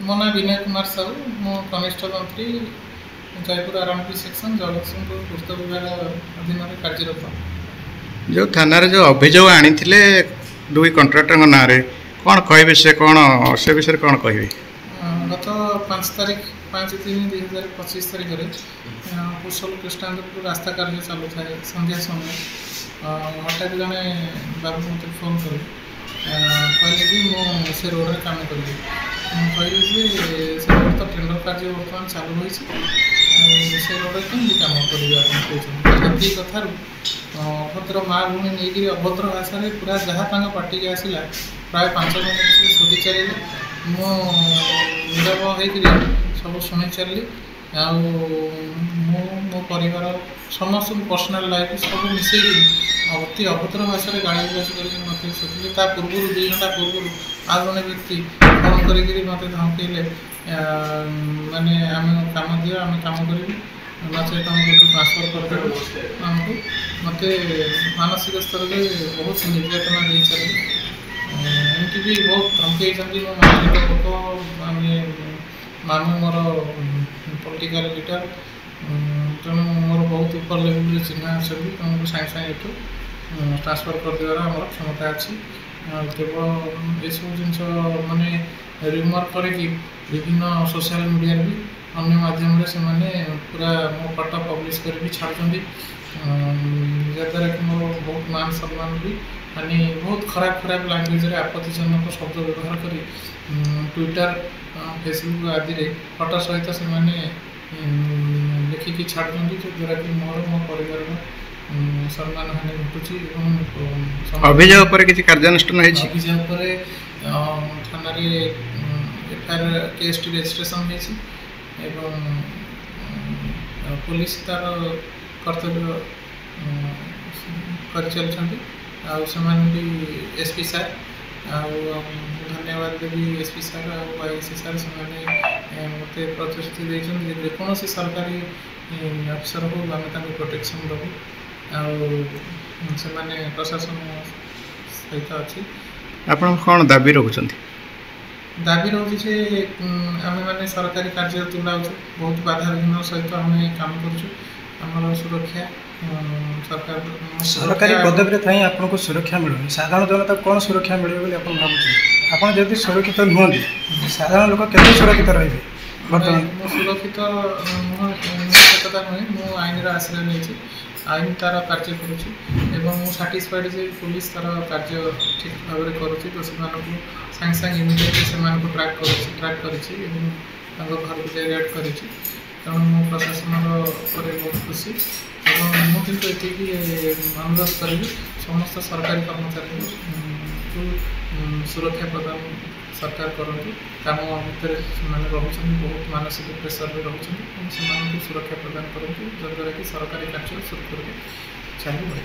ମୋ ନାଁ ବିନୟ କୁମାର ସାହୁ। ମୁଁ କନିଷ୍ଠ ମନ୍ତ୍ରୀ जयपुर आरएमपी सेक्शन जगतसिंहपुर पूर्त विभाग अधीन कार्यरत। जो थाना जो अभियोग आनी दुई कंट्राक्टर ना कौन कहे से कौन से विषय कौन कह गत 5/3/2025 तारीख में कुशल कृष्णांदपुर रास्ता कार्य चलू था संध्या समय हठात जड़े बाबू मत फोन कर कहले कि से रोड में काम करी कहली से रोड तो टेंडर कार्य बर्तमान चालू रही से रोड कमी कम करेंगे कहते कथार अभद्र माँ भूमि नहीं अभद्र भाषा पूरा जहाँ पार्टी के आसला प्राय 5 मिनट शोधी चल नीरव हो सब शुणी चलि मो परिवार समस्त पर्सनाल लाइफ सब मिसे अति अभद्र भाषा गाड़ी गुलास कर मत सोचिले पूर्व 2 घंटा पूर्व आ जड़े व्यक्ति फोन कर मत धमकेले माने आम काम दियो आम काम करूँ नचे तुम ट्रांसफर करदेव आमको मत मानसिक स्तर में बहुत निर्यातना दे चली एमती भी बहुत धमकई मो मानसिक लोक आम मामू मोर पॉलिटिकल लीडर तेणु मोर बहुत ऊपर लेवल चिन्ह अच्छी तुमको सागे सागे एठू ट्रांसफर करदेवार आम क्षमता अच्छी केवल ये सब जिन माने रिमर करके विभिन्न सोशल मीडिया भी अन्य माध्यम से मैंने पूरा मो फटो पब्लिश कर छाड़ुंट जद्वारा कि मोर बहुत मान सम्मान भी मानी बहुत खराब खराब लैंग्वेज आपत्तिजनक शब्द व्यवहार कर ट्विटर फेसबुक आदि फटो सहित से लिखिकी छाड़ुंट जद्वारा कि मोर मो परिवार सम्मान हानि घटुची। अभियोग पर किसी कार्यानुष्ठान अभियोग पर थाना एफआईआर केस रजिस्ट्रेशन एवं पुलिस तार कर्तव्य कर भी एसपी सार धन्यवाद देवी एसपी सार आईसी सार से मत प्रतिश्रुति देते जेकोसी सरकारी अफिसर हो आम प्रोटेक्शन दबू से प्रशासन सहित अच्छी। आप कौन दाबी रखुंट दाबी रोचे से आम मैंने सरकारी कार्य तुलाऊ बहुत बाधा विघ्न सहित आम काम कर सुरक्षा सरकारी पदवी थी आपको सुरक्षा मिलूनी साधारण जनता कौन सुरक्षा मिले भावुँ आप जब सुरक्षित नुहति साधारण लोक के सुरक्षित रही बर्तमान सुरक्षित नुहे मुझे आईन आश्रय नहीं आईन तार कार्य करुँची साटिस्फाइड जे पुलिस तार कार्य ठीक भाव में करुँची तो सागे सागे इमिडिएटली से ट्रैक कर घर को रेड कर मो प्रशासन बहुत खुशी मुझे अनुरोध करी समस्त सरकारी कर्मचारी को सुरक्षा प्रदान सरकार करती काम भितर रोच बहुत मानसिक प्रेसर में रोच सुरक्षा प्रदान करती जद्वारा कि सरकारी कार्य सुरक्षित चालू रहे।